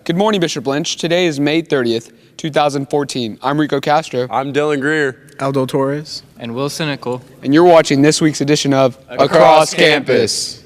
Good morning, Bishop Lynch. Today is May 30th, 2014. I'm Rico Castro. I'm Dylan Greer. Aldo Torres. And Wilson Nickel. And you're watching this week's edition of Across Campus.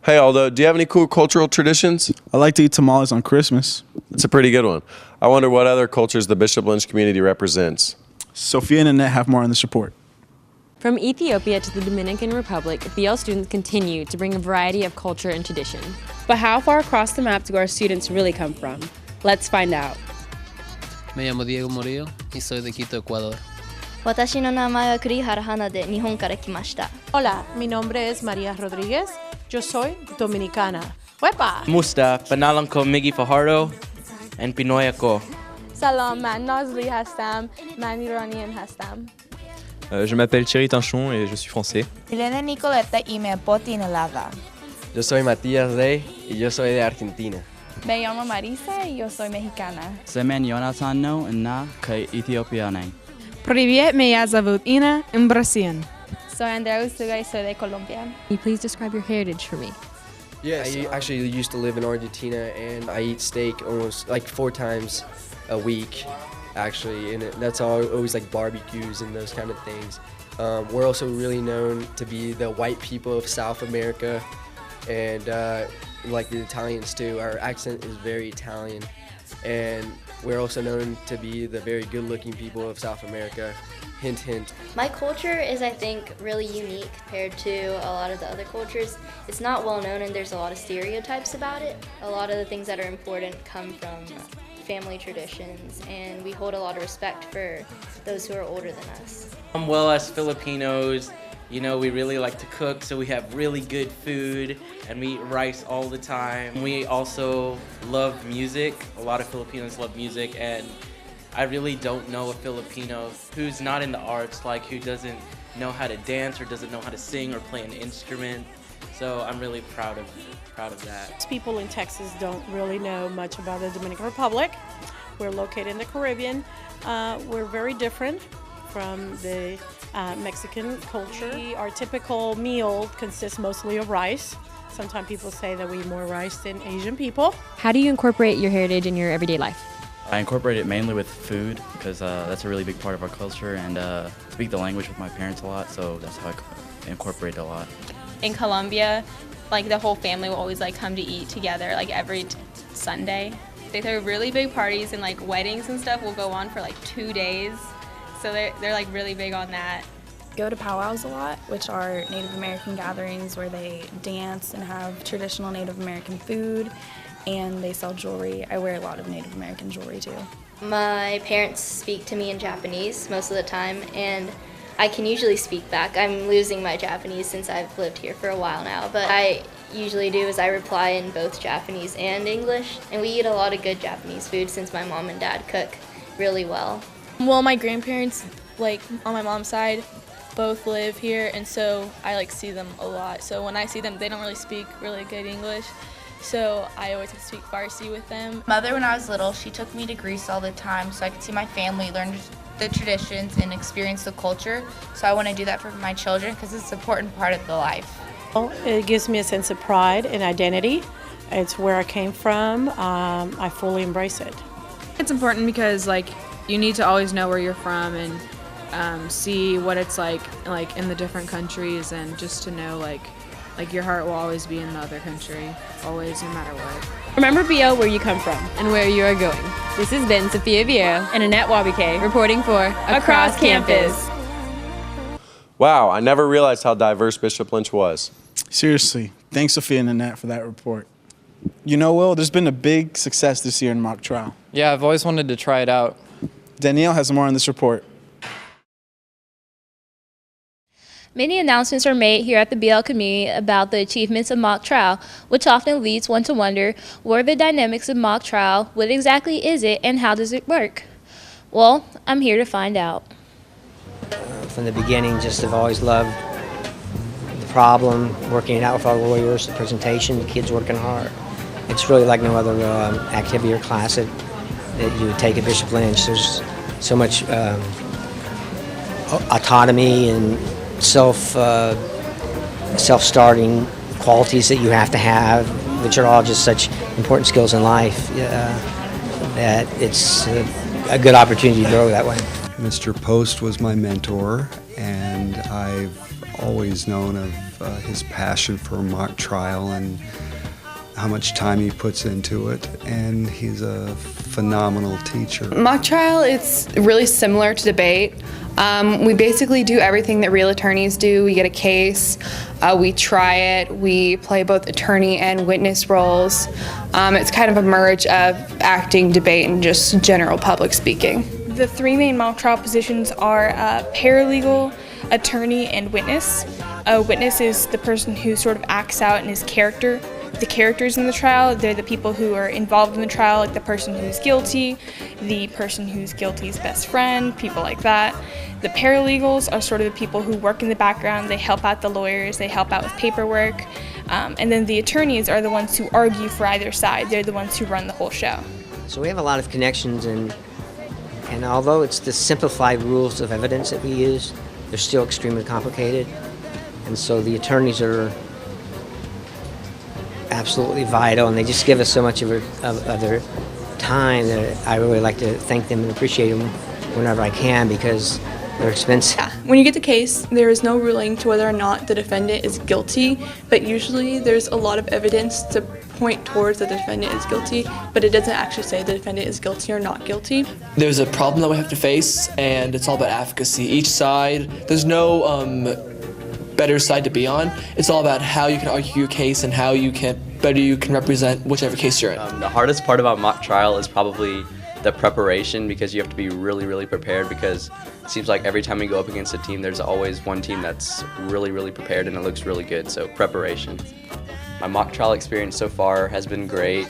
Hey Aldo, do you have any cool cultural traditions? I like to eat tamales on Christmas. It's a pretty good one. I wonder what other cultures the Bishop Lynch community represents. Sophia and Annette have more on this report. From Ethiopia to the Dominican Republic, BL students continue to bring a variety of culture and tradition. But how far across the map do our students really come from? Let's find out. Me llamo Diego Murillo y soy de Quito, Ecuador. 私の名前は栗原花で日本から来ました。 Hola, mi nombre es María Rodríguez. Yo soy dominicana. ¡Huepa! Musta, panalang ko Miggy Fajardo, and Pinoy ako. Salam, man Nazli Hastam, man Iranian Hastam. Je m'appelle Thierry Tinchon et je suis français. Elena Nicoleta y me Potinelada. Yo soy Matías Rey y yo soy de Argentina. Me llamo Marisa y yo soy mexicana. Semen Jonathan na kay Ethiopiana. Привет, меня зовут Ina, en Brasil. Soy Andrea Usuga y soy de Colombia. Can you please describe your heritage for me? Yes, I actually used to live in Argentina, and I eat steak almost like 4 times a week, actually, and that's always like barbecues and those kind of things. We're also really known to be the white people of South America, and like the Italians too. Our accent is very Italian, and we're also known to be the very good-looking people of South America. Hint, hint. My culture is, I think, really unique compared to a lot of the other cultures. It's not well known and there's a lot of stereotypes about it. A lot of the things that are important come from family traditions, and we hold a lot of respect for those who are older than us. Well, as Filipinos, you know, we really like to cook, so we have really good food, and we eat rice all the time. We also love music. A lot of Filipinos love music, and I really don't know a Filipino who's not in the arts, like who doesn't know how to dance or doesn't know how to sing or play an instrument. So I'm really proud of that. People in Texas don't really know much about the Dominican Republic. We're located in the Caribbean. We're very different from the Mexican culture. Our typical meal consists mostly of rice. Sometimes people say that we eat more rice than Asian people. How do you incorporate your heritage in your everyday life? I incorporate it mainly with food because that's a really big part of our culture, and speak the language with my parents a lot, so that's how I incorporate it a lot. In Colombia, like the whole family will always like come to eat together like every Sunday. They throw really big parties, and like weddings and stuff will go on for like 2 days. So they're like really big on that. Go to powwows a lot, which are Native American gatherings where they dance and have traditional Native American food, and they sell jewelry. I wear a lot of Native American jewelry too. My parents speak to me in Japanese most of the time, and I can usually speak back. I'm losing my Japanese since I've lived here for a while now, but I usually do is I reply in both Japanese and English, and we eat a lot of good Japanese food since my mom and dad cook really well. Well, my grandparents, like on my mom's side, both live here, and so I like see them a lot. So when I see them, they don't really speak really good English. So I always have to speak Farsi with them. Mother, when I was little, she took me to Greece all the time so I could see my family, learn the traditions, and experience the culture. So I want to do that for my children because it's an important part of the life. Well, it gives me a sense of pride and identity. It's where I came from. I fully embrace it. It's important because like you need to always know where you're from and see what it's like in the different countries, and just to know like your heart will always be in the other country, always, no matter what. Remember BL where you come from And where you are going. This has been Sophia Vieira and Annette Wabike reporting for Across Campus. Wow, I never realized how diverse Bishop Lynch was. Seriously, thanks Sophia and Annette for that report. You know, Will, there's been a big success this year in mock trial. Yeah, I've always wanted to try it out. Danielle has more on this report. Many announcements are made here at the BL community about the achievements of mock trial, which often leads one to wonder, what are the dynamics of mock trial, what exactly is it, and how does it work? Well, I'm here to find out. From the beginning, just have always loved the problem, working it out with our lawyers, the presentation, the kids working hard. It's really like no other activity or class that you would take at Bishop Lynch. There's so much autonomy and self-starting qualities that you have to have, which are all just such important skills in life, that it's a good opportunity to grow that way. Mr. Post was my mentor, and I've always known of his passion for mock trial and how much time he puts into it, and he's a phenomenal teacher. Mock trial, it's really similar to debate. We basically do everything that real attorneys do. We get a case, we try it, we play both attorney and witness roles. It's kind of a merge of acting, debate, and just general public speaking. The three main mock trial positions are paralegal, attorney, and witness. A witness is the person who sort of acts out in his character. The characters in the trial, they're the people who are involved in the trial, like the person who's guilty, the person who's guilty's best friend, people like that. The paralegals are sort of the people who work in the background. They help out the lawyers, they help out with paperwork. And then the attorneys are the ones who argue for either side. They're the ones who run the whole show. So we have a lot of connections, and although it's the simplified rules of evidence that we use, they're still extremely complicated. And so the attorneys are absolutely vital, and they just give us so much of their time that I really like to thank them and appreciate them whenever I can, because they're expensive. When you get the case, there is no ruling to whether or not the defendant is guilty, but usually there's a lot of evidence to point towards that the defendant is guilty, but it doesn't actually say the defendant is guilty or not guilty. There's a problem that we have to face, and it's all about advocacy. Each side, there's no better side to be on. It's all about how you can argue your case and how you can represent whichever case you're in. The hardest part about mock trial is probably the preparation, because you have to be really prepared, because it seems like every time we go up against a team, there's always one team that's really prepared and it looks really good, so preparation. My mock trial experience so far has been great.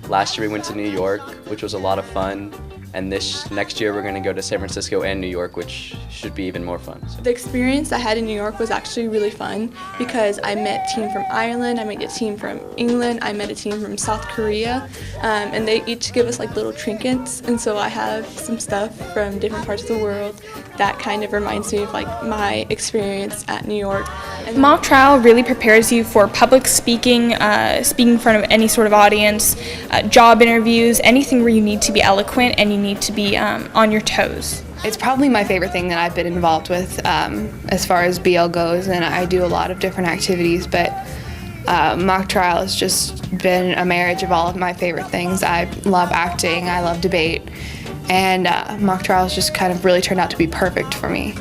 Last year we went to New York, which was a lot of fun. And next year we're going to go to San Francisco and New York, which should be even more fun. So. The experience I had in New York was actually really fun because I met a team from Ireland, I met a team from England, I met a team from South Korea, and they each give us like little trinkets, and so I have some stuff from different parts of the world that kind of reminds me of like my experience at New York. And mock trial really prepares you for public speaking, speaking in front of any sort of audience, job interviews, anything where you need to be eloquent and you need to be on your toes. It's probably my favorite thing that I've been involved with as far as BL goes, and I do a lot of different activities, but mock trial has just been a marriage of all of my favorite things. I love acting, I love debate, and mock trial has just kind of really turned out to be perfect for me.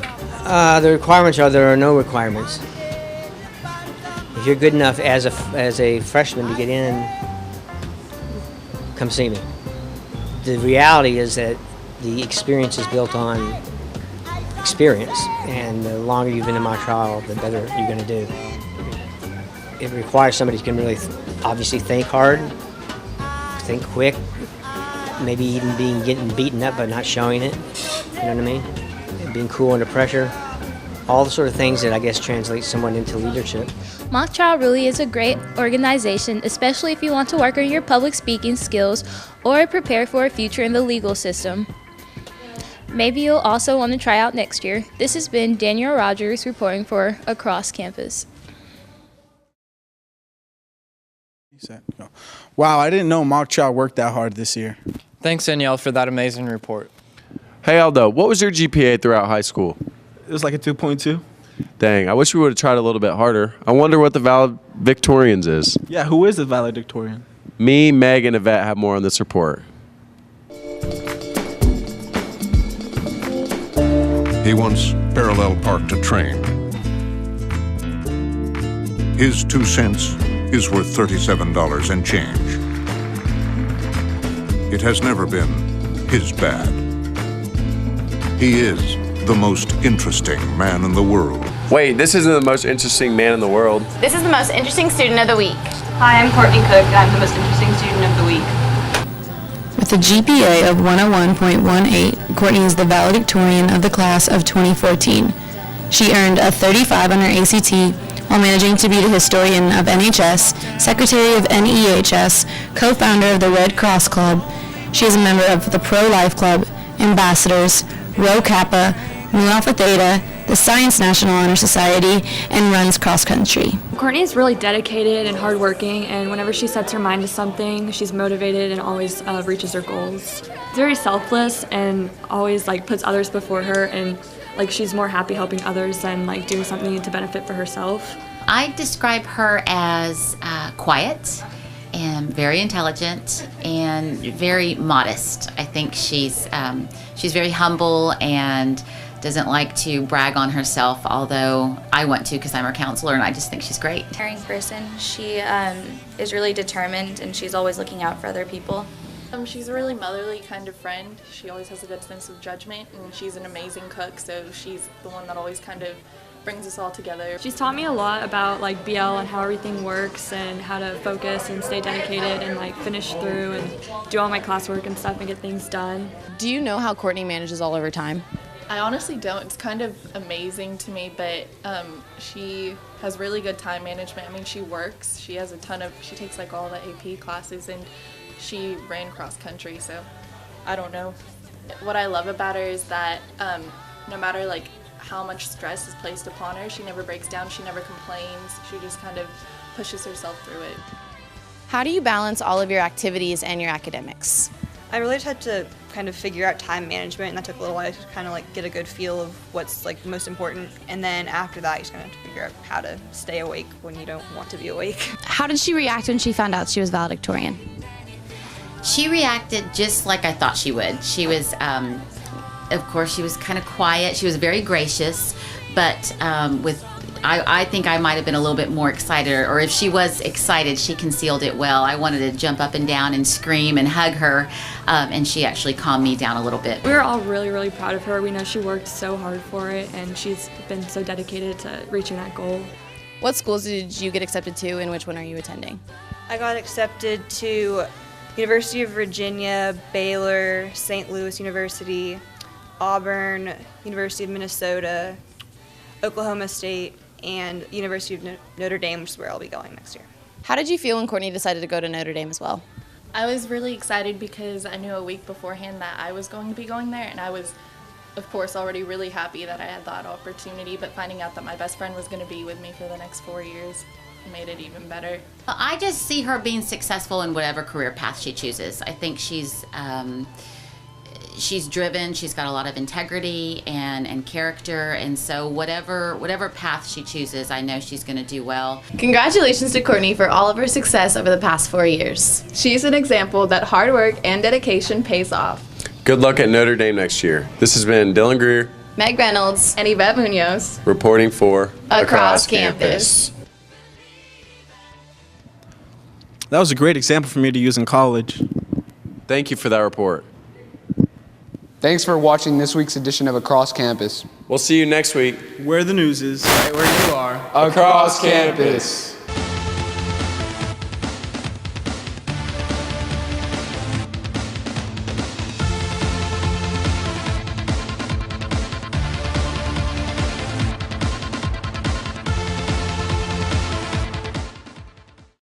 The requirements are there are no requirements. If you're good enough as a freshman to get in, come see me. The reality is that the experience is built on experience, and the longer you've been in mock trial, the better you're going to do. It requires somebody who can really obviously think hard, think quick, maybe even getting beaten up but not showing it, you know what I mean? And being cool under pressure, all the sort of things that I guess translate someone into leadership. Mock trial really is a great organization, especially if you want to work on your public speaking skills or prepare for a future in the legal system. Maybe you'll also want to try out next year. This has been Danielle Rogers reporting for Across Campus. Wow, I didn't know mock trial worked that hard this year. Thanks, Danielle, for that amazing report. Hey, Aldo, what was your GPA throughout high school? It was like a 2.2. Dang, I wish we would have tried a little bit harder. I wonder what the valedictorians is. Yeah, who is the valedictorian? Me, Meg, and Yvette have more on this report. He once parallel parked a train. His 2 cents is worth $37 and change. It has never been his bad. He is the most interesting man in the world. Wait, this isn't the most interesting man in the world. This is the most interesting student of the week. Hi, I'm Courtney Cook. I'm the most interesting student of the week. With a GPA of 101.18, Courtney is the valedictorian of the class of 2014. She earned a 35 on her ACT, while managing to be the historian of NHS, secretary of NEHS, co-founder of the Red Cross Club. She is a member of the Pro-Life Club, Ambassadors, Rho Kappa, Mu Alpha Theta, the Science National Honor Society, and runs cross country. Courtney is really dedicated and hardworking, and whenever she sets her mind to something, she's motivated and always reaches her goals. She's very selfless and always puts others before her, and she's more happy helping others than doing something to benefit for herself. I describe her as quiet and very intelligent and very modest. I think she's very humble and doesn't like to brag on herself, although I want to because I'm her counselor and I just think she's great. Caring person. She is really determined and she's always looking out for other people. She's a really motherly kind of friend. She always has a good sense of judgment, and she's an amazing cook, so she's the one that always kind of brings us all together. She's taught me a lot about BL and how everything works and how to focus and stay dedicated and finish through and do all my classwork and stuff and get things done. Do you know how Courtney manages all of her time? I honestly don't. It's kind of amazing to me, but she has really good time management. I mean, she works. She has she takes all the AP classes, and she ran cross country, so I don't know. What I love about her is that no matter how much stress is placed upon her, she never breaks down, she never complains, she just kind of pushes herself through it. How do you balance all of your activities and your academics? I really just had to kind of figure out time management, and that took a little while to kind of get a good feel of what's most important. And then after that, you just kind of have to figure out how to stay awake when you don't want to be awake. How did she react when she found out she was valedictorian? She reacted just like I thought she would. She was, of course, she was kind of quiet. She was very gracious, but I think I might have been a little bit more excited, or if she was excited, she concealed it well. I wanted to jump up and down and scream and hug her, and she actually calmed me down a little bit. We were all really, really proud of her. We know she worked so hard for it, and she's been so dedicated to reaching that goal. What schools did you get accepted to, and which one are you attending? I got accepted to University of Virginia, Baylor, St. Louis University, Auburn, University of Minnesota, Oklahoma State, and University of Notre Dame, which is where I'll be going next year. How did you feel when Courtney decided to go to Notre Dame as well? I was really excited because I knew a week beforehand that I was going to be going there, and I was, of course, already really happy that I had that opportunity, but finding out that my best friend was going to be with me for the next 4 years made it even better. I just see her being successful in whatever career path she chooses. I think she's driven, she's got a lot of integrity and character, and so whatever path she chooses, I know she's going to do well. Congratulations to Courtney for all of her success over the past 4 years. She's an example that hard work and dedication pays off. Good luck at Notre Dame next year. This has been Dylan Greer, Meg Reynolds, and Yvette Munoz reporting for Across Campus. That was a great example for me to use in college. Thank you for that report. Thanks for watching this week's edition of Across Campus. We'll see you next week. Where the news is. Right where you are. Across Campus.